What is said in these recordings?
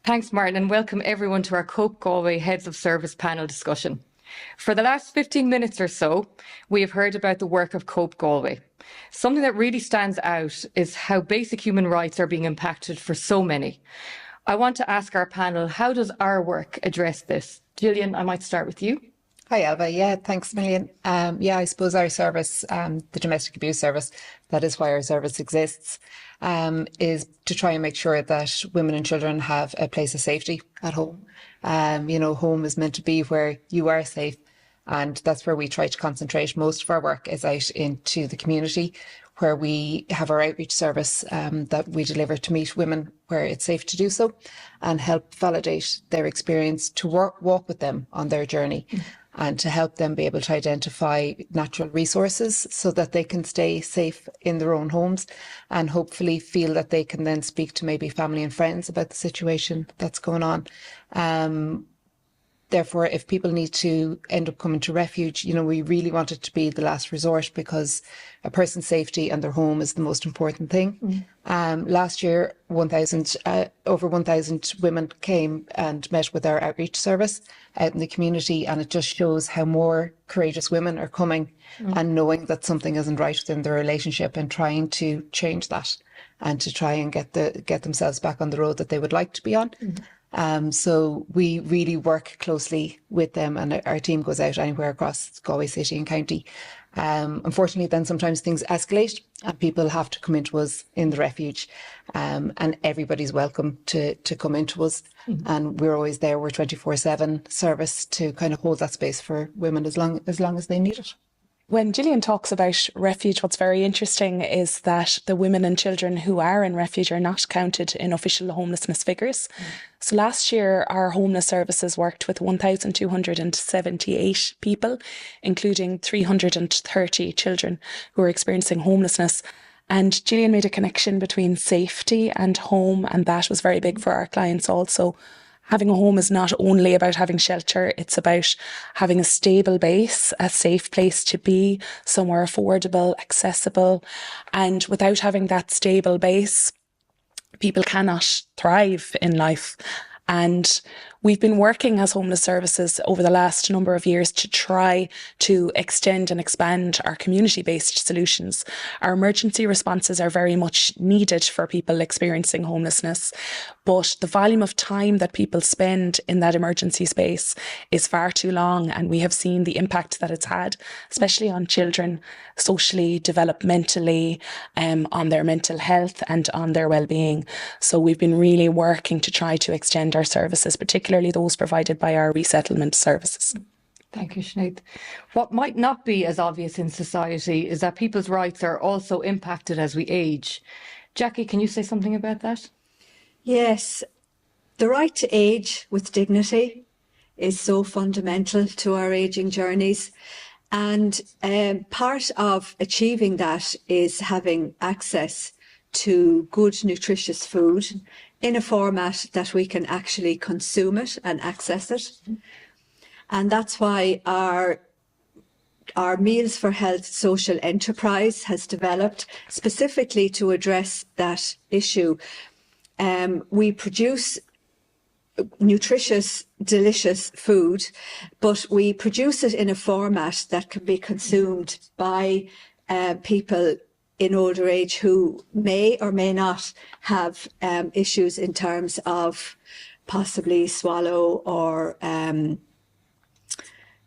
Thanks, Martin, and welcome everyone to our Cope Galway Heads of Service panel discussion. For the last 15 minutes or so, we have heard about the work of Cope Galway. Something that really stands out is how basic human rights are being impacted for so many. I want to ask our panel, how does our work address this? Gillian, I might start with you. Hi, Ailbhe. Yeah, thanks a million. I suppose our service, the domestic abuse service, that is why our service exists, is to try and make sure that women and children have a place of safety at home. Home is meant to be where you are safe. And that's where we try to concentrate. Most of our work is out into the community, where we have our outreach service that we deliver to meet women where it's safe to do so and help validate their experience, to walk with them on their journey. And to help them be able to identify natural resources so that they can stay safe in their own homes and hopefully feel that they can then speak to maybe family and friends about the situation that's going on. Therefore, if people need to end up coming to refuge, we really want it to be the last resort, because a person's safety and their home is the most important thing. Last year, over 1,000 women came and met with our outreach service out in the community, and it just shows how more courageous women are coming and knowing that something isn't right within their relationship and trying to change that and to try and get themselves back on the road that they would like to be on. So we really work closely with them, and our team goes out anywhere across Galway City and County. Unfortunately, then sometimes things escalate and people have to come into us in the refuge, and everybody's welcome to come into us. And we're always there. We're 24/7 service to kind of hold that space for women as long as they need it. When Gillian talks about refuge, what's very interesting is that the women and children who are in refuge are not counted in official homelessness figures. So last year, our homeless services worked with 1,278 people, including 330 children who were experiencing homelessness. And Gillian made a connection between safety and home, and that was very big for our clients also. Having a home is not only about having shelter, it's about having a stable base, a safe place to be, somewhere affordable, accessible. And without having that stable base, people cannot thrive in life. And we've been working as homeless services over the last number of years to try to extend and expand our community-based solutions. Our emergency responses are very much needed for people experiencing homelessness, but the volume of time that people spend in that emergency space is far too long, and we have seen the impact that it's had, especially on children, socially, developmentally, on their mental health and on their well-being. So we've been really working to try to extend our services, particularly those provided by our resettlement services. Thank you, Sinead. What might not be as obvious in society is that people's rights are also impacted as we age. Jacquie, can you say something about that? Yes, the right to age with dignity is so fundamental to our ageing journeys. And part of achieving that is having access to good, nutritious food in a format that we can actually consume it and access it. And that's why our Meals for Health social enterprise has developed specifically to address that issue. We produce nutritious, delicious food, but we produce it in a format that can be consumed by people in older age who may or may not have issues in terms of possibly swallow or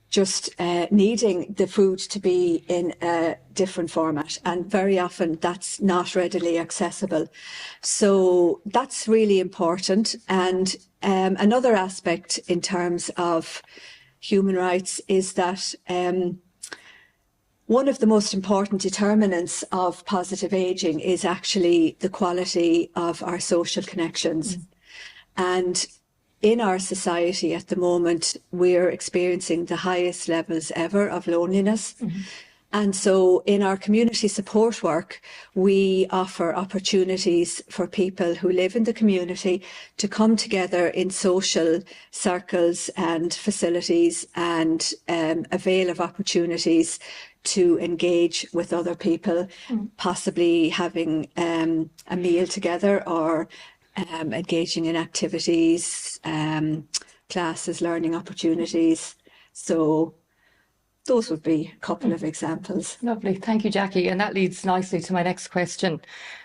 just needing the food to be in a different format. And very often that's not readily accessible. So that's really important. And another aspect in terms of human rights is that one of the most important determinants of positive ageing is actually the quality of our social connections. And in our society at the moment, we're experiencing the highest levels ever of loneliness. And so in our community support work, we offer opportunities for people who live in the community to come together in social circles and facilities and avail of opportunities to engage with other people, possibly having a meal together or engaging in activities, classes, learning opportunities. So those would be a couple of examples. Lovely. Thank you, Jackie. And that leads nicely to my next question.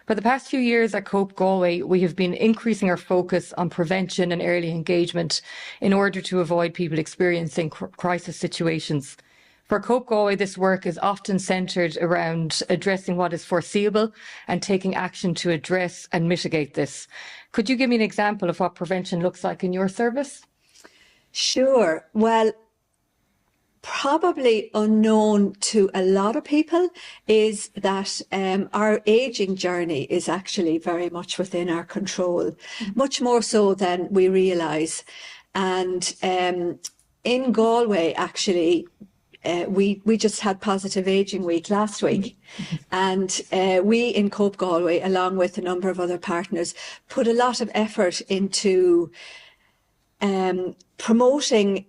For the past few years at Cope Galway, we have been increasing our focus on prevention and early engagement in order to avoid people experiencing crisis situations. For Cope Galway, this work is often centred around addressing what is foreseeable and taking action to address and mitigate this. Could you give me an example of what prevention looks like in your service? Sure. Well, probably unknown to a lot of people is that our ageing journey is actually very much within our control, much more so than we realise. And in Galway, actually, we just had Positive Ageing Week last week, and we in Cope Galway, along with a number of other partners, put a lot of effort into promoting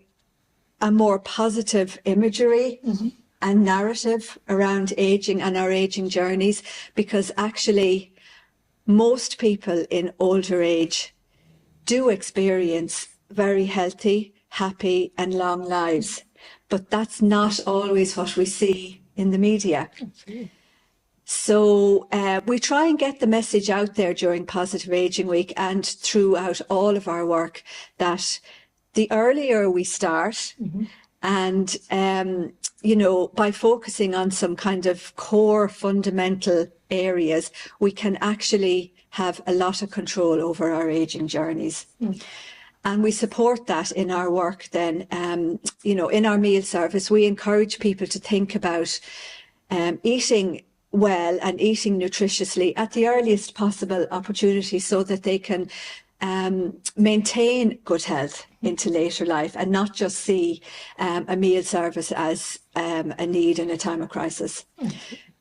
a more positive imagery and narrative around ageing and our ageing journeys, because actually most people in older age do experience very healthy, happy and long lives, but that's not always what we see in the media. So we try and get the message out there during Positive Ageing Week and throughout all of our work that the earlier we start, and, you know, by focusing on some kind of core fundamental areas, we can actually have a lot of control over our ageing journeys. And we support that in our work then. You know, in our meal service, we encourage people to think about eating well and eating nutritiously at the earliest possible opportunity so that they can maintain good health into later life and not just see a meal service as a need in a time of crisis.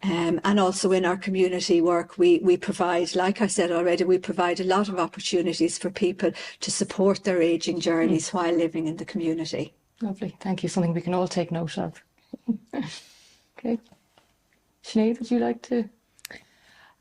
And also in our community work, we provide, like I said already, we provide a lot of opportunities for people to support their ageing journeys while living in the community. Lovely. Thank you. Something we can all take note of. Okay. Sinead, would you like to?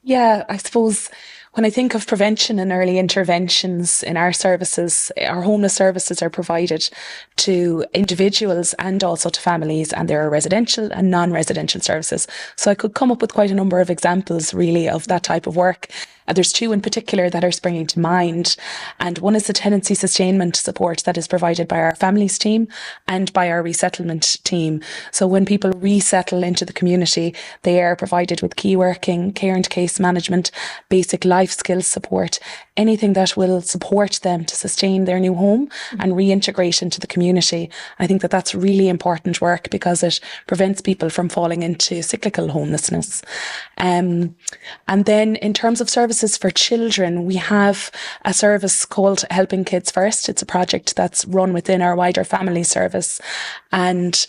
Yeah, I suppose when I think of prevention and early interventions in our services, our homeless services are provided to individuals and also to families, and there are residential and non-residential services. So I could come up with quite a number of examples really of that type of work. There's two in particular that are springing to mind. And one is the tenancy sustainment support that is provided by our families team and by our resettlement team. So when people resettle into the community, they are provided with key working, care and case management, basic life skills support, anything that will support them to sustain their new home and reintegrate into the community. I think that that's really important work because it prevents people from falling into cyclical homelessness. And then in terms of services for children, we have a service called Helping Kids First. It's a project that's run within our wider family service. And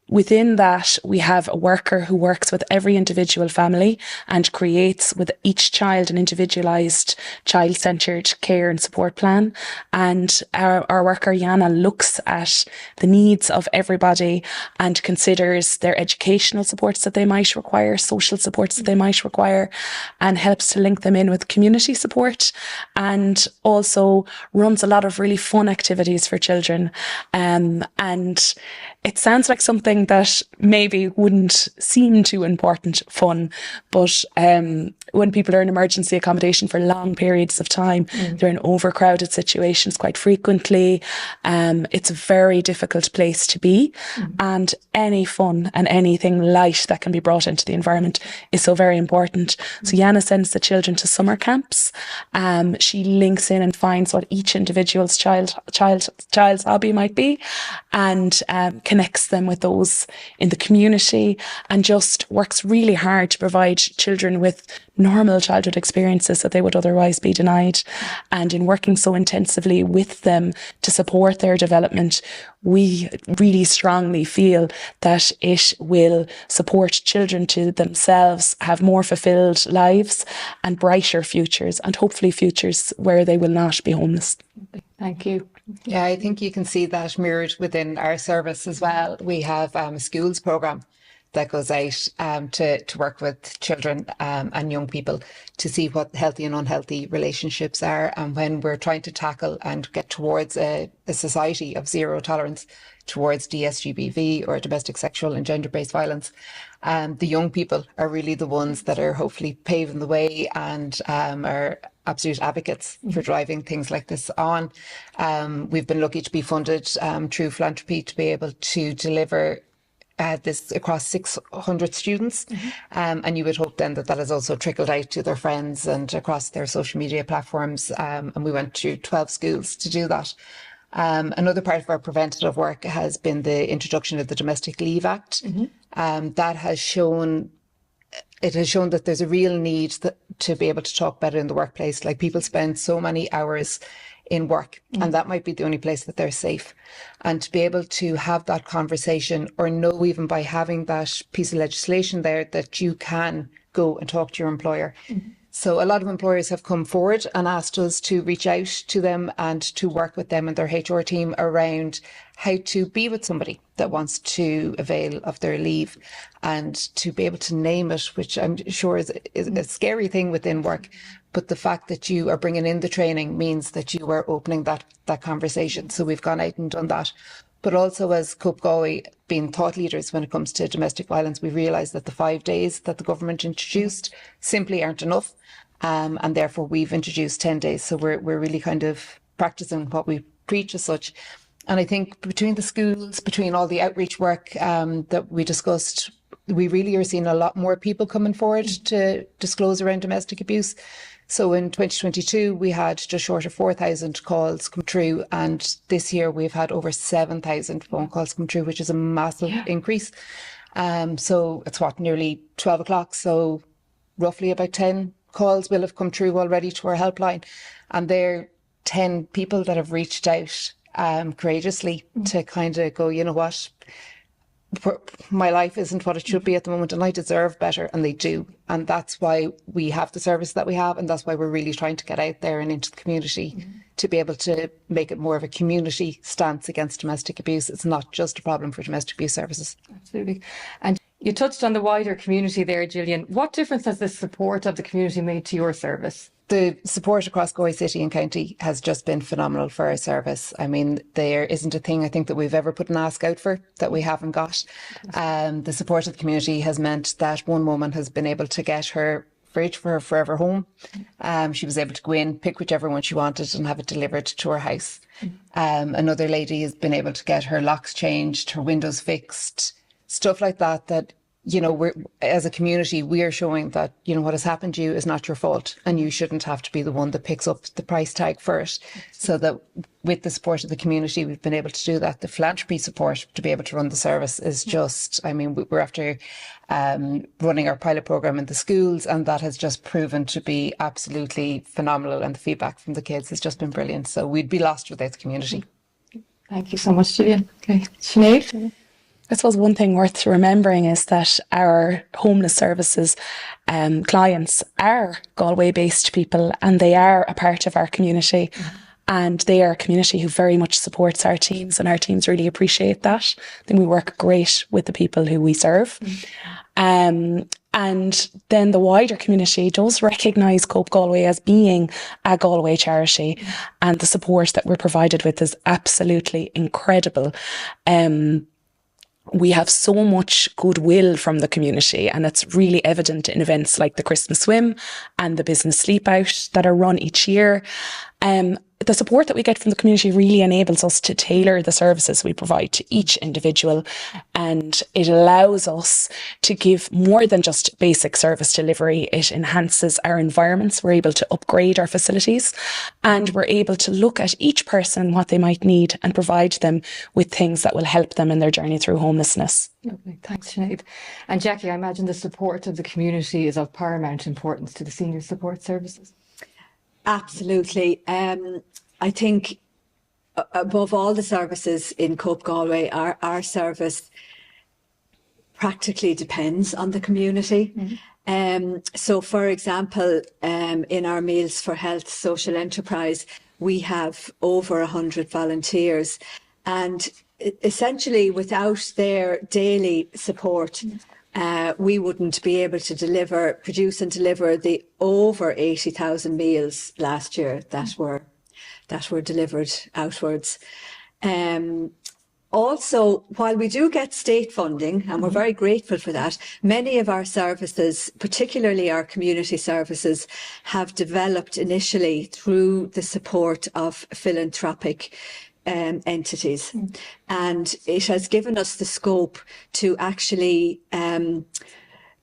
within that, we have a worker who works with every individual family and creates with each child an individualised, child-centred care and support plan. And our worker, Jana, looks at the needs of everybody and considers their educational supports that they might require, social supports that they might require, and helps to link them in with community support, and also runs a lot of really fun activities for children. And it sounds like something that maybe wouldn't seem too important, fun, but when people are in emergency accommodation for long periods of time, they're in overcrowded situations quite frequently. It's a very difficult place to be, and any fun and anything light that can be brought into the environment is so very important. So Jana sends the children to summer camps. She links in and finds what each individual's child's hobby might be, and connects them with those in the community, and just works really hard to provide children with normal childhood experiences that they would otherwise be denied. And in working so intensively with them to support their development, we really strongly feel that it will support children to themselves have more fulfilled lives and brighter futures, and hopefully futures where they will not be homeless. Thank you. Yeah, I think you can see that mirrored within our service as well. We have a schools programme that goes out to work with children and young people to see what healthy and unhealthy relationships are. And when we're trying to tackle and get towards a society of zero tolerance towards DSGBV or domestic sexual and gender-based violence, the young people are really the ones that are hopefully paving the way and are absolute advocates for driving things like this on. We've been lucky to be funded through philanthropy to be able to deliver this across 600 students. And you would hope then that has also trickled out to their friends and across their social media platforms. And we went to 12 schools to do that. Another part of our preventative work has been the introduction of the Domestic Leave Act. That has shown that there's a real need to be able to talk better in the workplace. Like, people spend so many hours in work, and that might be the only place that they're safe. And to be able to have that conversation, or know even by having that piece of legislation there that you can go and talk to your employer. So a lot of employers have come forward and asked us to reach out to them and to work with them and their HR team around how to be with somebody that wants to avail of their leave, and to be able to name it, which I'm sure is a scary thing within work. But the fact that you are bringing in the training means that you are opening that conversation. So we've gone out and done that. But also, as Cope Galway, being thought leaders when it comes to domestic violence, we realised that the 5 days that the government introduced simply aren't enough. And therefore we've introduced 10 days. So we're really kind of practicing what we preach as such. And I think between the schools, between all the outreach work that we discussed, we really are seeing a lot more people coming forward to disclose around domestic abuse. So in 2022, we had just short of 4,000 calls come through. And this year we've had over 7,000 phone calls come through, which is a massive increase. So it's nearly 12 o'clock. So roughly about 10 calls will have come through already to our helpline. And they're 10 people that have reached out courageously to kind of go, you know what, my life isn't what it should be at the moment and I deserve better, and they do. And that's why we have the service that we have, and that's why we're really trying to get out there and into the community to be able to make it more of a community stance against domestic abuse. It's not just a problem for domestic abuse services. Absolutely. And you touched on the wider community there, Gillian. What difference has the support of the community made to your service? The support across Galway City and County has just been phenomenal for our service. I mean, there isn't a thing I think that we've ever put an ask out for that we haven't got. The support of the community has meant that one woman has been able to get her fridge for her forever home. She was able to go in, pick whichever one she wanted and have it delivered to her house. Another lady has been able to get her locks changed, her windows fixed, stuff like that, you know, we're, as a community, we are showing that, you know, what has happened to you is not your fault, and you shouldn't have to be the one that picks up the price tag for it. So that with the support of the community, we've been able to do that. The philanthropy support to be able to run the service is just, I mean, we're after running our pilot programme in the schools, and that has just proven to be absolutely phenomenal, and the feedback from the kids has just been brilliant. So we'd be lost without the community. Thank you so much, Gillian. Okay, Sinead? I suppose one thing worth remembering is that our homeless services clients are Galway-based people, and they are a part of our community. And they are a community who very much supports our teams, and our teams really appreciate that. Then we work great with the people who we serve. And then the wider community does recognise Cope Galway as being a Galway charity, and the support that we're provided with is absolutely incredible. We have so much goodwill from the community, and it's really evident in events like the Christmas Swim and the Business Sleep Out that are run each year. The support that we get from the community really enables us to tailor the services we provide to each individual, and it allows us to give more than just basic service delivery. It enhances our environments. We're able to upgrade our facilities, and we're able to look at each person, what they might need, and provide them with things that will help them in their journey through homelessness. Lovely. Thanks, Sinead. And Jacquie, I imagine the support of the community is of paramount importance to the senior support services. Absolutely. I think above all the services in Cope Galway, our service practically depends on the community. So, for example, in our Meals for Health social enterprise, we have over 100 volunteers, and essentially without their daily support, we wouldn't be able to produce and deliver the over 80,000 meals last year that were delivered outwards. Also, while we do get state funding, and we're very grateful for that, many of our services, particularly our community services, have developed initially through the support of philanthropic entities. And it has given us the scope to actually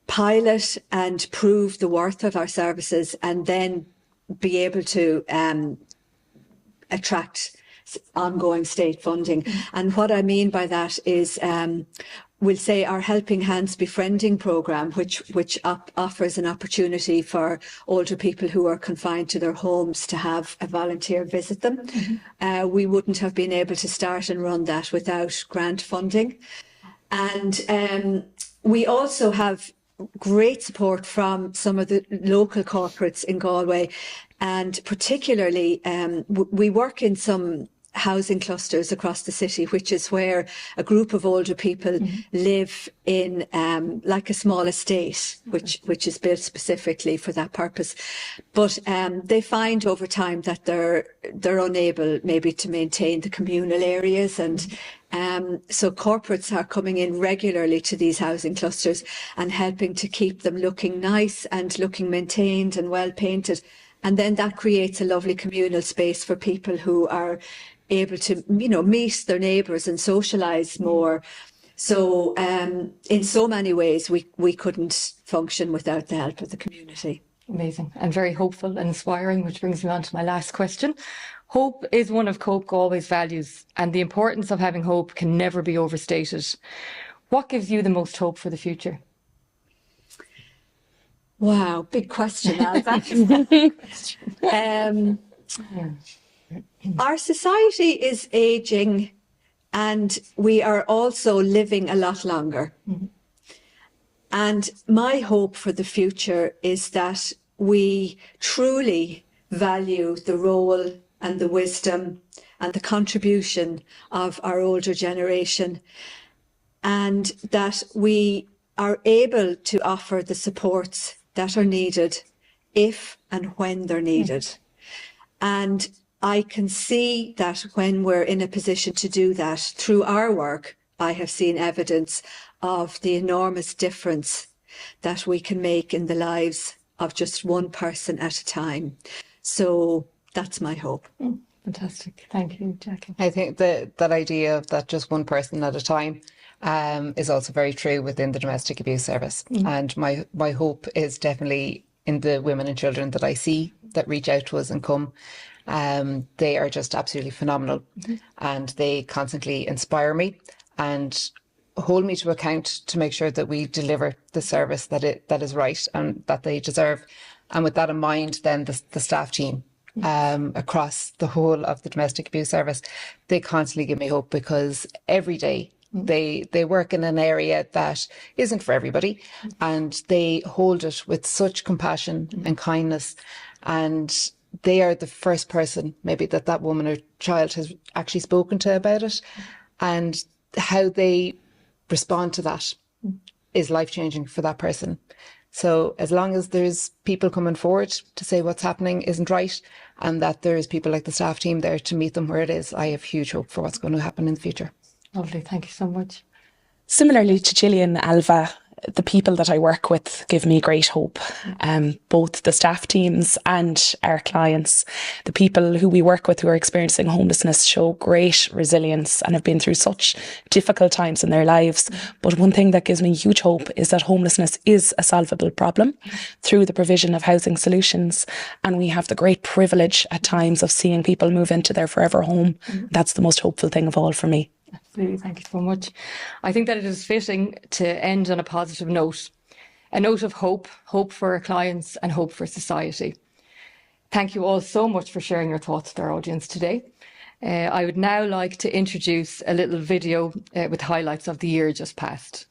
pilot and prove the worth of our services, and then be able to attract ongoing state funding. And what I mean by that is, we'll say our Helping Hands Befriending programme, which offers an opportunity for older people who are confined to their homes to have a volunteer visit them. We wouldn't have been able to start and run that without grant funding. And we also have great support from some of the local corporates in Galway, and particularly we work in some housing clusters across the city, which is where a group of older people live in like a small estate, which is built specifically for that purpose. But they find over time that they're unable maybe to maintain the communal areas, and so corporates are coming in regularly to these housing clusters and helping to keep them looking nice and looking maintained and well painted. And then that creates a lovely communal space for people who are able to, meet their neighbours and socialise more. So in so many ways, we couldn't function without the help of the community. Amazing and very hopeful and inspiring, which brings me on to my last question. Hope is one of Cope Galway's values, and the importance of having hope can never be overstated. What gives you the most hope for the future? Wow, big question, Ailbhe. Our society is ageing, and we are also living a lot longer. And my hope for the future is that we truly value the role and the wisdom and the contribution of our older generation, and that we are able to offer the supports that are needed if and when they're needed. And I can see that when we're in a position to do that through our work, I have seen evidence of the enormous difference that we can make in the lives of just one person at a time. So that's my hope. Fantastic. Thank you, Jacquie. I think that idea of that just one person at a time is also very true within the domestic abuse service. And my hope is definitely in the women and children that I see that reach out to us and come. They are just absolutely phenomenal, and they constantly inspire me and hold me to account to make sure that we deliver the service that is right and that they deserve. And with that in mind, then the staff team across the whole of the domestic abuse service, they constantly give me hope, because every day they work in an area that isn't for everybody, and they hold it with such compassion and kindness, and they are the first person maybe that woman or child has actually spoken to about it, and how they respond to that is life-changing for that person. So as long as there's people coming forward to say what's happening isn't right, and that there's people like the staff team there to meet them where it is, I have huge hope for what's going to happen in the future. Lovely. Thank you so much. Similarly to Gillian, Ailbhe, the people that I work with give me great hope, both the staff teams and our clients. The people who we work with who are experiencing homelessness show great resilience and have been through such difficult times in their lives. But one thing that gives me huge hope is that homelessness is a solvable problem through the provision of housing solutions. And we have the great privilege at times of seeing people move into their forever home. That's the most hopeful thing of all for me. Absolutely. Thank you so much. I think that it is fitting to end on a positive note, a note of hope for our clients and hope for society. Thank you all so much for sharing your thoughts with our audience today. I would now like to introduce a little video with highlights of the year just past.